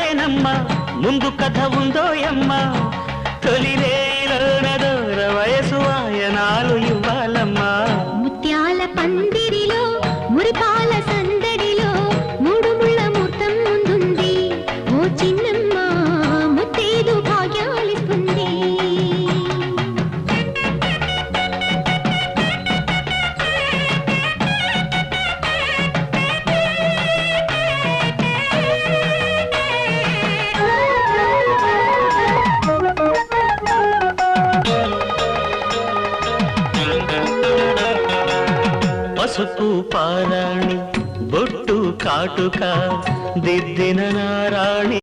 ఇప్పుడేనమ్మా ముందు కథ ఉందోయమ్మా తొలిరేలోన దూర వయసు వాయనాలు ఇవ్వాలమ్మా ముత్యాల పందిరిలో మురిపాల సందడిలో మూడు ముళ్ళ ముహూర్తం ముందుంది ఓ చిన్నమ్మ ముత్తేదు భాగ్యాలిస్తుంది పసుపు పారాణి బొట్టు కాటుక దిద్దిన నారాణి